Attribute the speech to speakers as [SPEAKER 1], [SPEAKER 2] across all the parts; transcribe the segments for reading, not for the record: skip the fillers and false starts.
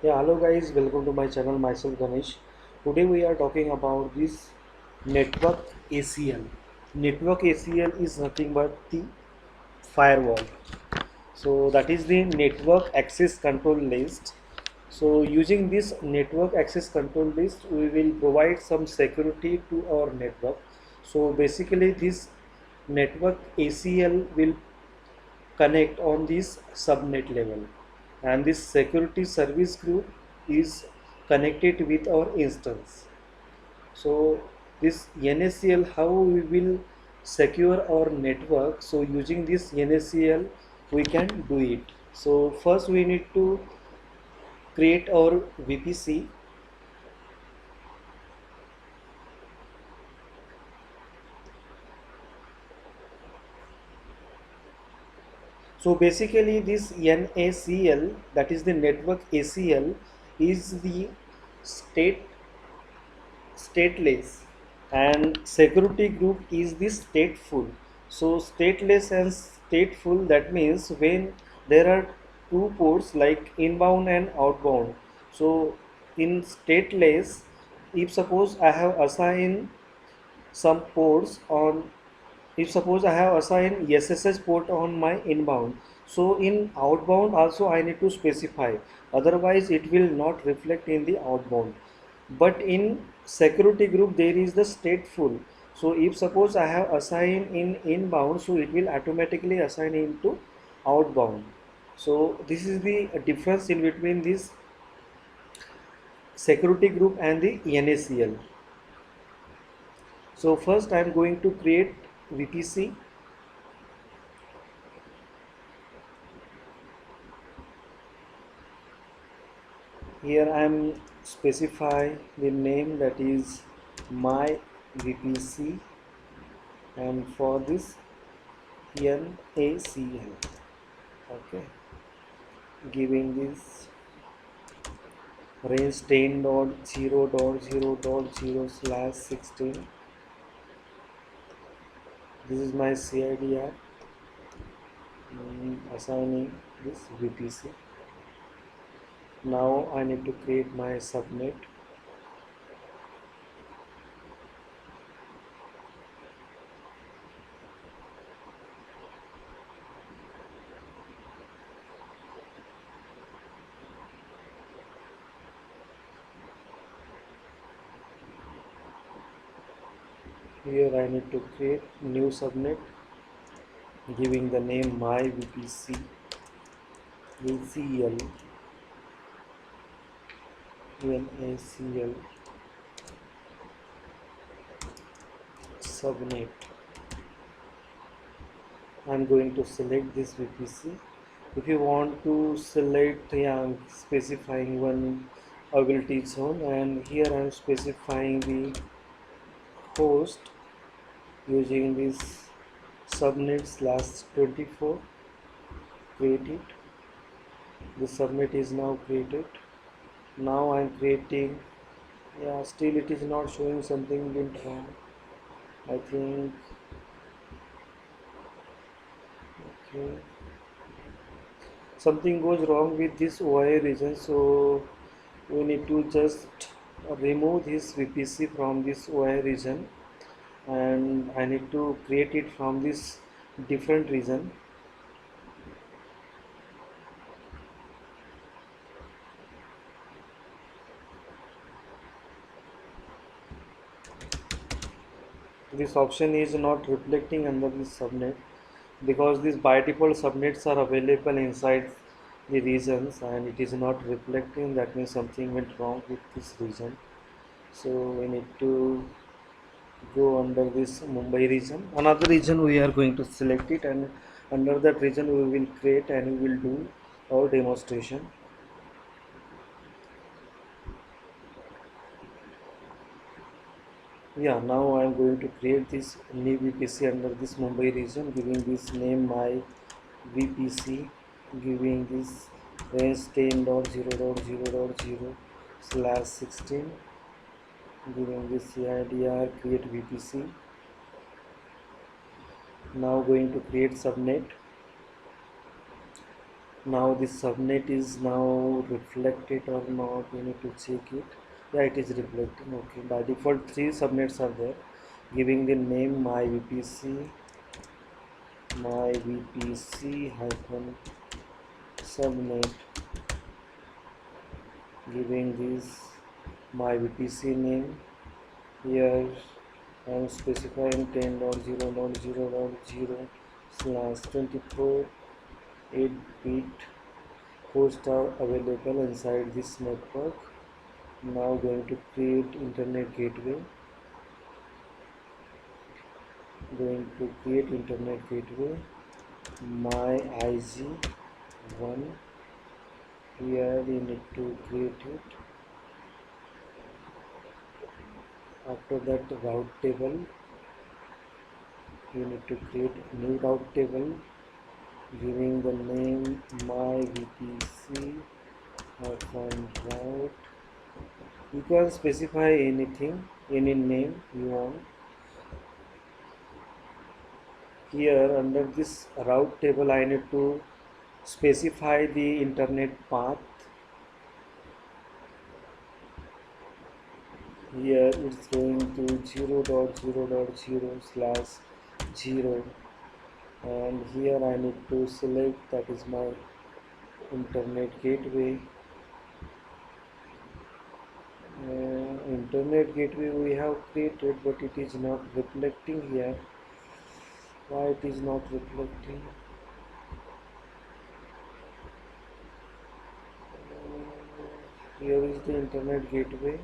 [SPEAKER 1] Yeah, hello guys, welcome to my channel. Myself Ganesh. Today we are talking about this network ACL. Network ACL is nothing but the firewall. So that is the network access control list. So using this network access control list, we will provide some security to our network. So basically, this network ACL will connect on this subnet level, and this security service group is connected with our instance. So this NACL, how we will secure our network? So using this NACL we can do it. So first we need to create our VPC. So basically this NACL, that is the network ACL, is the state stateless, and security group is the stateful. So stateless and stateful, that means when there are two ports like inbound and outbound. So in stateless, if suppose I have assigned some ports on, if suppose I have assigned SSH port on my inbound, so in outbound also I need to specify, otherwise it will not reflect in the outbound. But in security group there is the stateful. So if suppose I have assigned in inbound, so it will automatically assign into outbound. So this is the difference in between this security group and the NACL. So first I am going to create VPC. Here I am specify the name, that is my VPC, and for this NACL. Okay, giving this range 10.0.0.0/16. This is my CIDR. Assigning this VPC. Now I need to create my subnet. Here I need to create new subnet, giving the name my VPC ACL NACL subnet. I'm going to select this VPC. If you want to select, yeah, I'm specifying one ability zone, and here I'm specifying the host using this subnet/24. Create it. The subnet is now created. Now I'm creating, yeah, still it is not showing, something went wrong. I think, okay, something goes wrong with this OI region, so we need to just remove this VPC from this OI region, and I need to create it from this different region. This option is not reflecting under this subnet because these by default subnets are available inside the regions, and it is not reflecting. That means something went wrong with this region. So we need to go under this Mumbai region. Another region we are going to select it, and under that region we will create and we will do our demonstration. Yeah, now I am going to create this new VPC under this Mumbai region, giving this name my VPC, giving this range 10.0.0.0/16, giving this CIDR create VPC. Now going to create subnet. Now this subnet is now reflected or not, we need to check it. Yeah, it is reflecting. Okay, by default three subnets are there, giving the name my vpc hyphen subnet, giving this my vpc name. Here I am specifying 10.0.0.0/24 8-bit hosts are available inside this network. Now going to create internet gateway. My IG1. Here we need to create it. After that, route table, you need to create a new route table giving the name my vpc route. You can specify anything, any name you want. Here under this route table I need to specify the internet path. Here it's going to 0.0.0/0, and here I need to select that is my internet gateway. Internet gateway we have created, but it is not reflecting here. Why it is not reflecting? Here is the internet gateway.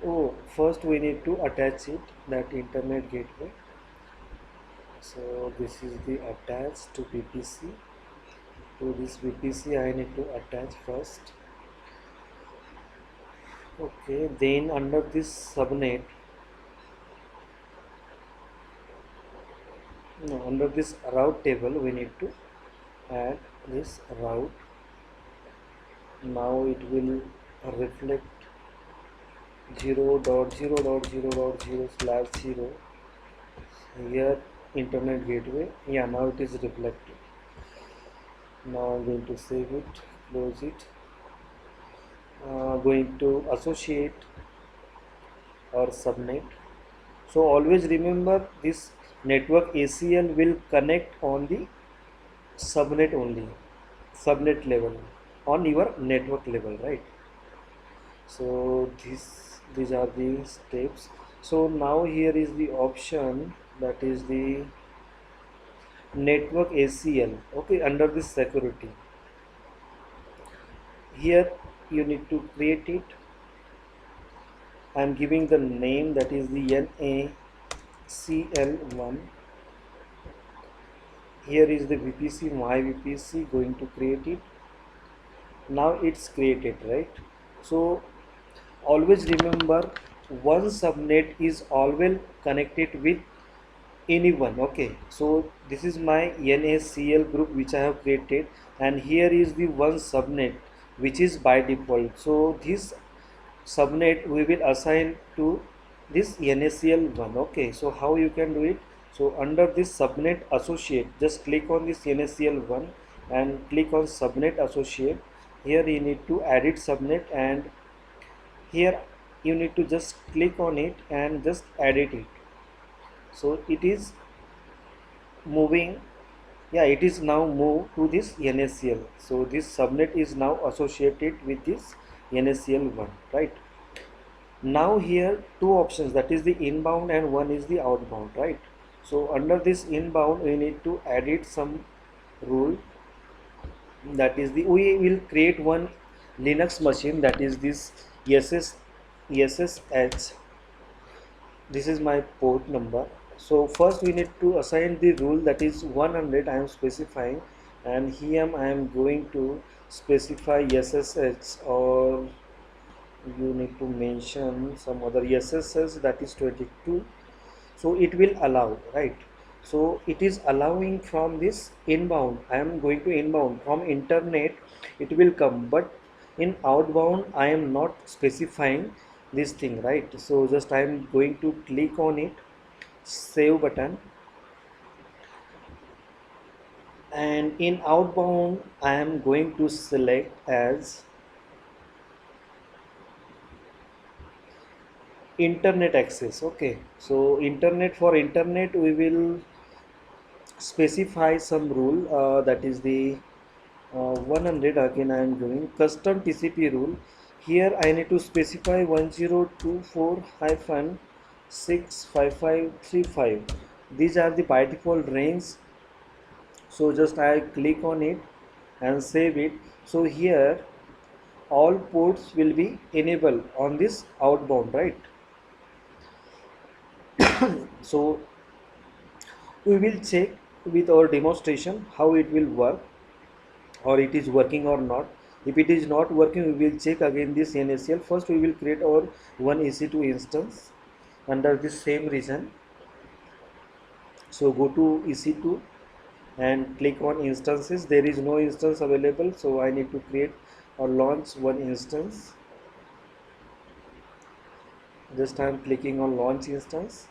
[SPEAKER 1] Oh, first we need to attach it, that internet gateway. So this is the attach to VPC. To this VPC I need to attach first. Okay, then under this subnet, no, under this route table we need to add this route. Now it will reflect 0.0.0.0/0. Here internet gateway. Yeah, now it is reflected. Now I'm going to save it, close it. Going to associate or subnet. So always remember this network ACL will connect on the subnet only, subnet level, on your network level, right? So these are the steps. So now here is the option, that is the network ACL. Okay, under this security, here you need to create it. I am giving the name, that is the NACL1. Here is the VPC, my VPC, going to create it. Now it's created, right? So always remember, one subnet is always connected with anyone. Okay, so this is my NACL group which I have created, and here is the one subnet which is by default. So this subnet we will assign to this NACL1. Okay, so how you can do it? So under this subnet associate, just click on this NACL1 and click on subnet associate. Here you need to edit subnet, and here you need to just click on it and just edit it. So it is moving. Yeah, it is now moved to this NACL. So this subnet is now associated with this NACL1, right? Now here two options, that is the inbound and one is the outbound, right? So under this inbound we need to edit some rule, that is the, we will create one Linux machine, that is this SSH. This is my port number. So first we need to assign the rule, that is 100 I am specifying, and here I am going to specify SSH, or you need to mention some other SSH, that is 22. So it will allow, right? So it is allowing from this inbound. I am going to inbound from internet, it will come, but in outbound I am not specifying this thing, right? So just I am going to click on it, save button. and in outbound I am going to select as internet access. Okay, so internet, for internet we will specify some rule, that is the 100. Again I am doing custom TCP rule. Here I need to specify 1024 hyphen 65535. These are the by default range, so just I click on it and save it. So here all ports will be enabled on this outbound, right? So we will check with our demonstration how it will work, or it is working or not. If it is not working, we will check again this NACL. First we will create our one EC2 instance under this same region. So go to EC2 and click on instances. There is no instance available, so I need to create or launch one instance. Just I am clicking on launch instance.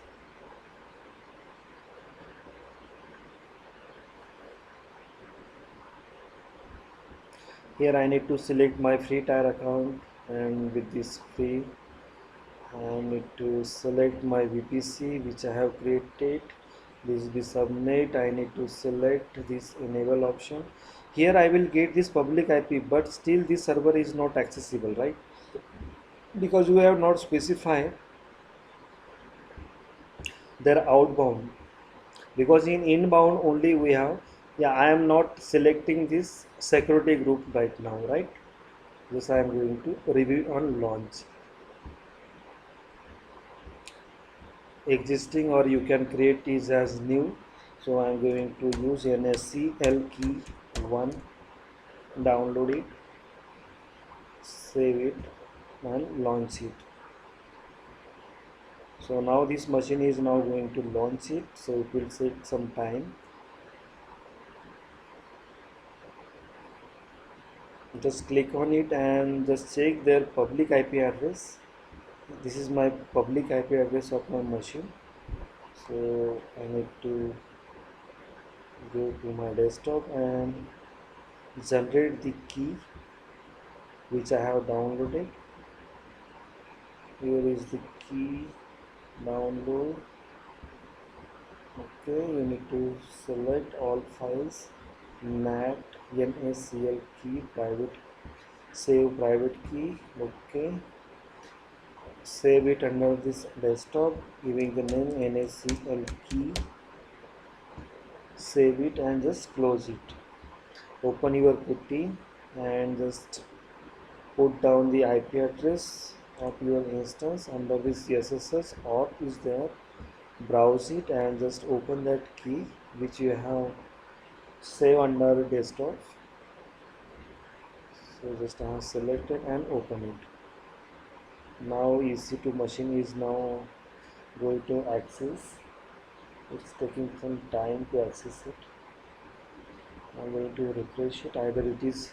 [SPEAKER 1] Here I need to select my free tier account, and with this free I need to select my VPC which I have created. This be subnet. I need to select this enable option. Here I will get this public IP, but still this server is not accessible, right? Because we have not specified their outbound. Because in inbound only we have, yeah, I am not selecting this security group right now, right? This I am going to review on launch. Existing, or you can create this as new. So I am going to use NSCL key 1, download it, save it and launch it. So now this machine is now going to launch it, so it will take some time. Just click on it and just check their public IP address. This is my public IP address of my machine. So I need to go to my desktop and generate the key which I have downloaded. Here is the key, download. Okay, you need to select all files, NAT NACL key, private, save private key. Okay, save it under this desktop, giving the name NACL key, save it and just close it. Open your putty and just put down the IP address of your instance under this SSH auth is there. Browse it and just open that key which you have saved under desktop. So just I have selected and open it. Now EC2 machine is now going to access. It's taking some time to access it. I'm going to refresh it. Either it is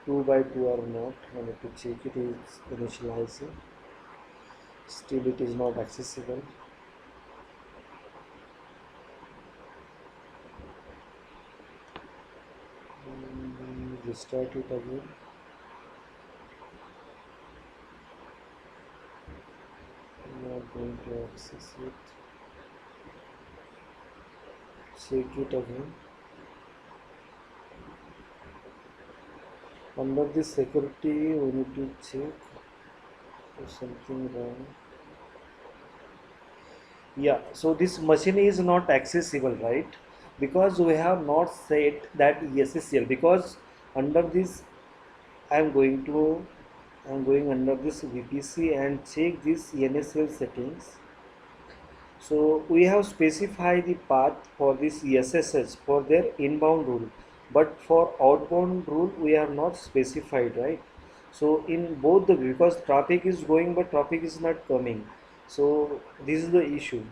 [SPEAKER 1] 2 by 2 or not. I need to check it is initializing. Still it is not accessible. Restart it again. I'm not going to access it. Check it again. Under this security we need to check if something wrong. Yeah, so this machine is not accessible, right? Because we have not set that SSL. Because under this I'm going under this VPC and check this NSL settings. So we have specified the path for this SSH for their inbound rule, but for outbound rule we have not specified, right? So in both the, because traffic is going but traffic is not coming, so this is the issue.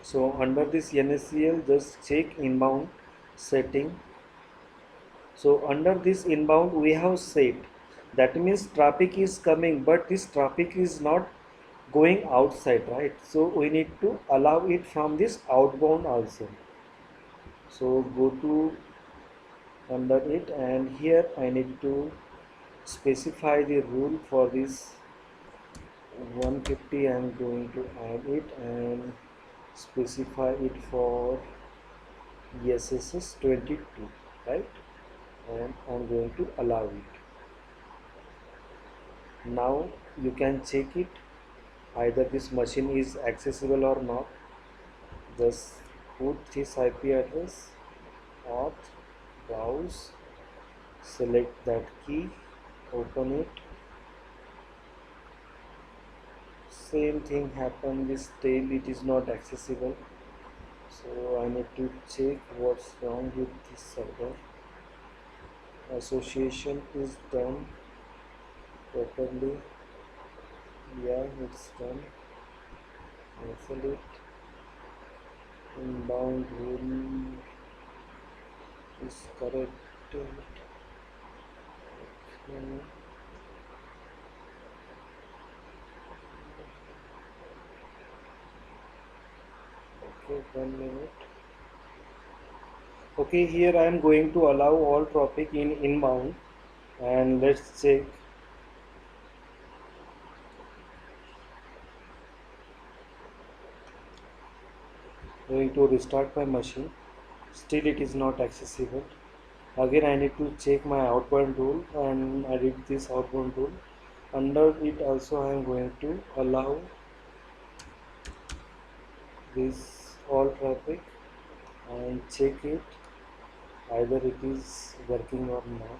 [SPEAKER 1] So under this NSCL just check inbound setting. So under this inbound we have set, that means traffic is coming but this traffic is not going outside, right? So we need to allow it from this outbound also. So go to under it, and here I need to specify the rule for this 150. I'm going to add it and specify it for ESSS 22, right? And I'm going to allow it. Now you can check it either this machine is accessible or not. Just put this IP address, auth, browse, select that key, open it. Same thing happened, this tail it is not accessible. So I need to check what's wrong with this server. Association is done properly. Yeah, it's done. Cancel it. Inbound rule is corrected. Okay. Okay, 1 minute. Okay, here I am going to allow all traffic in inbound, and let's check. Going to restart my machine. Still it is not accessible. Again I need to check my outbound rule and edit this outbound rule. Under it also I am going to allow this all traffic and check it either it is working or not.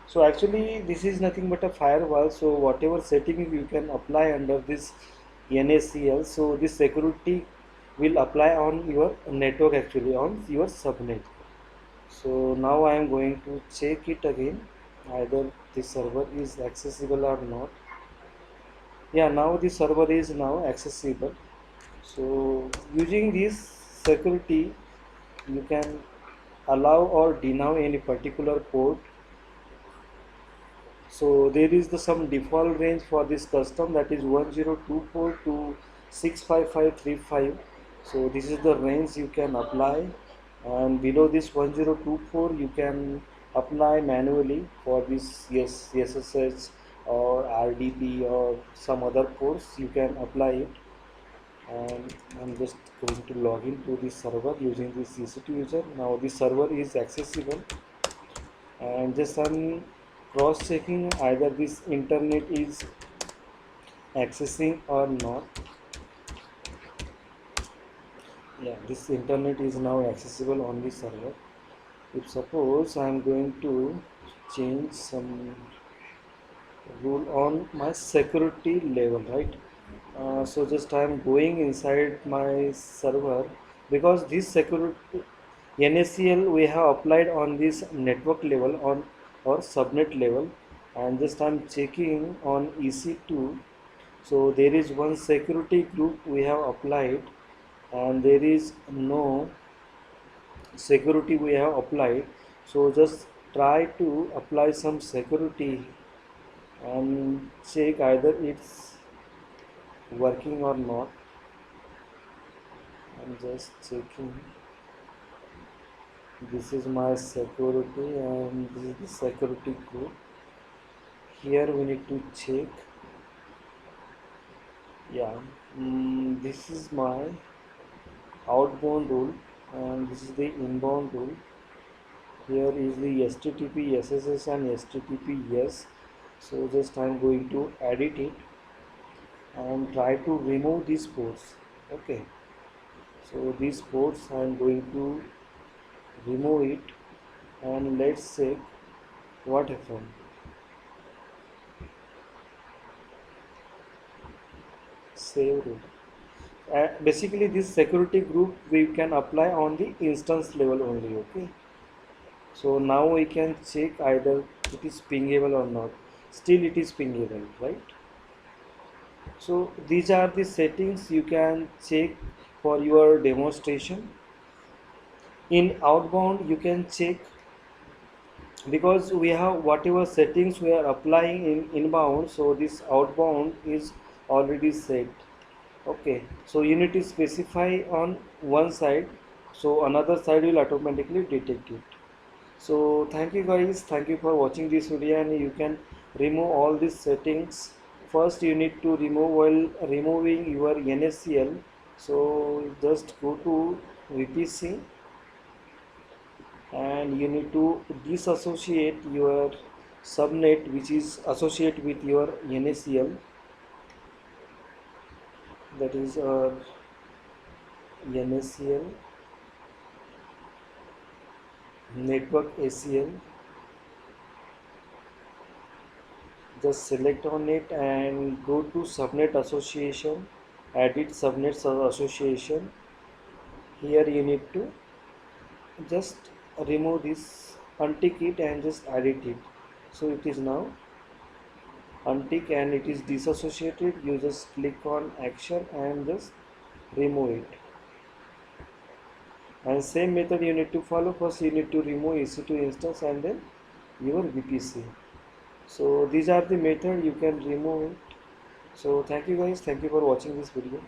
[SPEAKER 1] So actually this is nothing but a firewall, so whatever setting you can apply under this NACL, so this security will apply on your network, actually on your subnet. So now I am going to check it again either the server is accessible or not. Yeah, now the server is now accessible. So using this security you can allow or deny any particular port. So there is the some default range for this custom, that is 1024 to 65535. So this is the range you can apply, and below this 1024 you can apply manually for this SSH or RDP or some other ports you can apply it. And I'm just going to log in to the server using this EC2 user. Now the server is accessible, and just I'm cross checking either this internet is accessing or not. Yeah, this internet is now accessible on the server. If suppose I'm going to change some rule on my security level, right? So just I'm going inside my server, because this security NACL we have applied on this network level on or subnet level, and just I'm checking on EC2. So there is one security group we have applied, and there is no security we have applied. So just try to apply some security and check either it's working or not. I'm just checking. This is my security and this is the security group. Here we need to check. Yeah, this is my outbound rule and this is the inbound rule. Here is the HTTP SSS and HTTP yes. So just I'm going to edit it and try to remove these ports. Okay, so these ports I'm going to remove it, and let's check what happened. Save rule. Basically this security group we can apply on the instance level only. Okay, so now we can check either it is pingable or not. Still it is pingable, right? So these are the settings you can check for your demonstration. In outbound you can check, because we have whatever settings we are applying in inbound, so this outbound is already set. Okay, so you need to specify on one side so another side will automatically detect it. So thank you guys, thank you for watching this video, and you can remove all these settings. First you need to remove while removing your NaCl. So just go to VPC and you need to disassociate your subnet which is associated with your NaCl, that is NaCl network ACL. Just select on it and go to subnet association, edit subnet association. Here you need to just remove this, untick it and just edit it. So it is now untick and it is disassociated. You just click on action and just remove it. And same method you need to follow. First you need to remove EC2 instance and then your VPC. So these are the method you can remove it. So thank you guys, thank you for watching this video.